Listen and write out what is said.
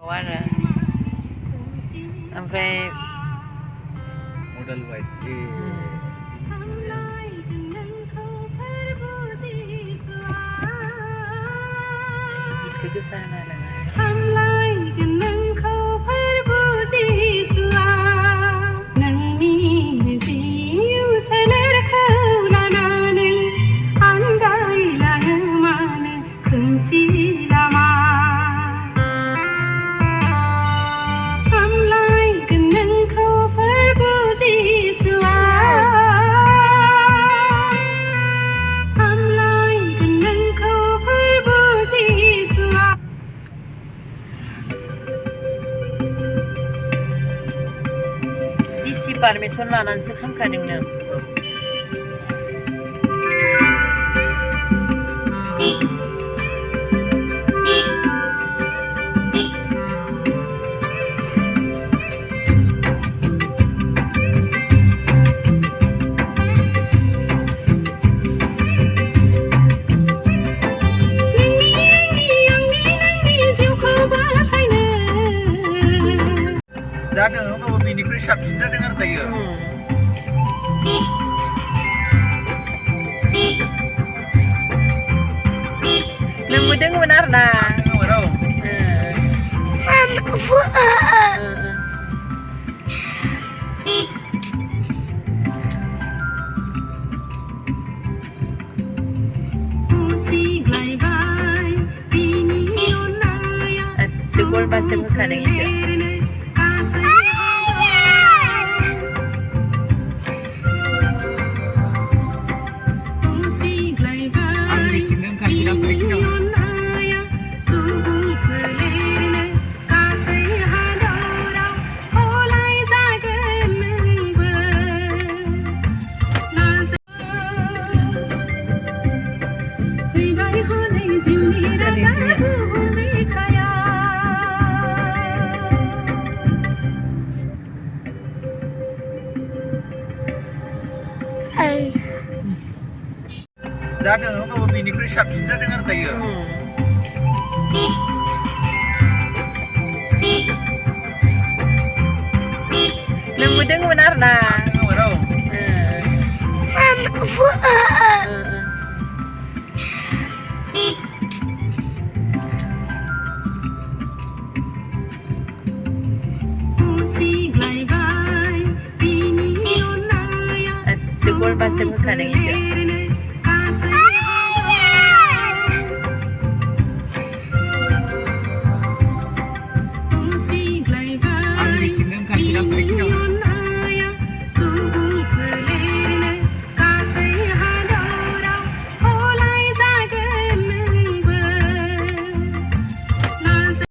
आरो ओमफ्राय model wise गितखौ गोसा होना डिसि पारमिसन लानानैसो खामखादोंनो जादों होमबाबो बेनिख्रुइ साबसिन जादों आरो दायो नोंबो दोंमोन आरो ना Sukul pasti bukan yang itu. जादों होमबाबो बेनिख्रुइ साबसिन जादों आरो दायो नोंबो दोंमोन आरो ना Sukul pasti bukan yang itu.